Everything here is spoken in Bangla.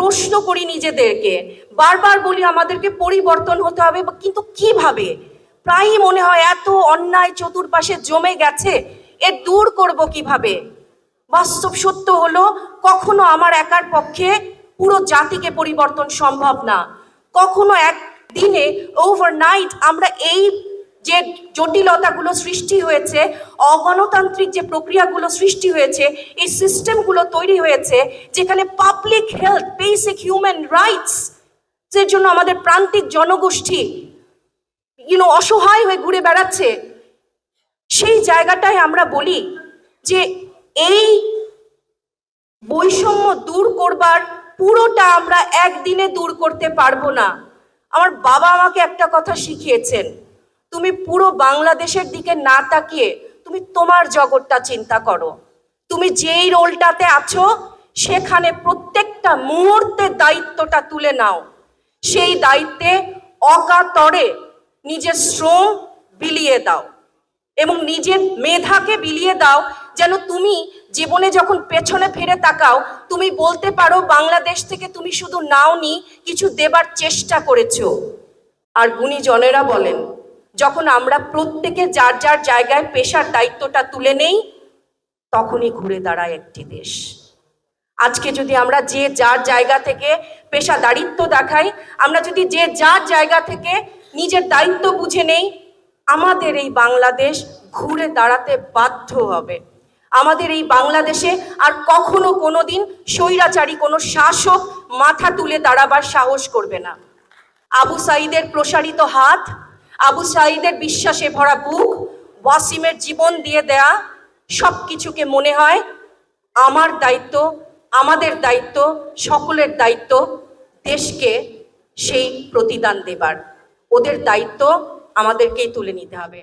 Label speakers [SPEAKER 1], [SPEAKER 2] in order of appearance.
[SPEAKER 1] প্রশ্ন করি নিজেদেরকে, বারবার বলি আমাদেরকে পরিবর্তন হতে হবে, কিন্তু কিভাবে? প্রায়ই মনে হয় এত অন্যায় চতুর্পাশে জমে গেছে, এর দূর করব কিভাবে? বাস্তব সত্য হলো কখনো আমার একার পক্ষে পুরো জাতিকে পরিবর্তন সম্ভব না। কখনো একদিনে ওভারনাইট আমরা এই যে জটিলতাগুলো সৃষ্টি হয়েছে, অগণতান্ত্রিক যে প্রক্রিয়াগুলো সৃষ্টি হয়েছে, এই সিস্টেমগুলো তৈরি হয়েছে যেখানে public health, basic human rights এর জন্য আমাদের প্রান্তিক জনগোষ্ঠী অসহায় হয়ে ঘুরে বেড়াচ্ছে, সেই জায়গাটায় আমরা বলি যে এই বৈষম্য দূর করবার পুরোটা আমরা একদিনে দূর করতে পারবো না। আমার বাবা আমাকে একটা কথা শিখিয়েছেন, তুমি পুরো বাংলাদেশের দিকে না তাকিয়ে তুমি তোমার জগৎটা চিন্তা করো। তুমি যেই রোলটাতে আছো সেখানে প্রত্যেকটা মুহূর্তের দায়িত্বটা তুলে নাও। সেই দায়িত্বে অকাতরে নিজের শ্রম বিলিয়ে দাও এবং নিজের মেধাকে বিলিয়ে দাও, যেন তুমি জীবনে যখন পেছনে ফিরে তাকাও তুমি বলতে পারো বাংলাদেশ থেকে তুমি শুধু নাওনি, কিছু দেবার চেষ্টা করেছো। আর গুণীজনেরা বলেন, যখন আমরা প্রত্যেকে যার যার জায়গায় পেশার দায়িত্বটা তুলে নেই, তখনই ঘুরে দাঁড়ায় একটি দেশ। আজকে যদি আমরা যে যার জায়গা থেকে পেশাদারিত্ব দেখাই, আমরা যদি যে যার জায়গা থেকে নিজের দায়িত্ব বুঝে নেই, আমাদের এই বাংলাদেশ ঘুরে দাঁড়াতে বাধ্য হবে। আমাদের এই বাংলাদেশে আর কখনো কোনোদিন স্বৈরাচারী কোনো শাসক মাথা তুলে দাঁড়াবার সাহস করবে না। আবু সাঈদের প্রসারিত হাত, আবু সাঈদের বিশ্বাসে ভরা বুক, ওয়াসিমের জীবন দিয়ে দেয়া সব কিছুকে মনে হয় আমার দায়িত্ব, আমাদের দায়িত্ব, সকলের দায়িত্ব দেশকে সেই প্রতিদান দেবার। ওদের দায়িত্ব আমাদেরকেই তুলে নিতে হবে।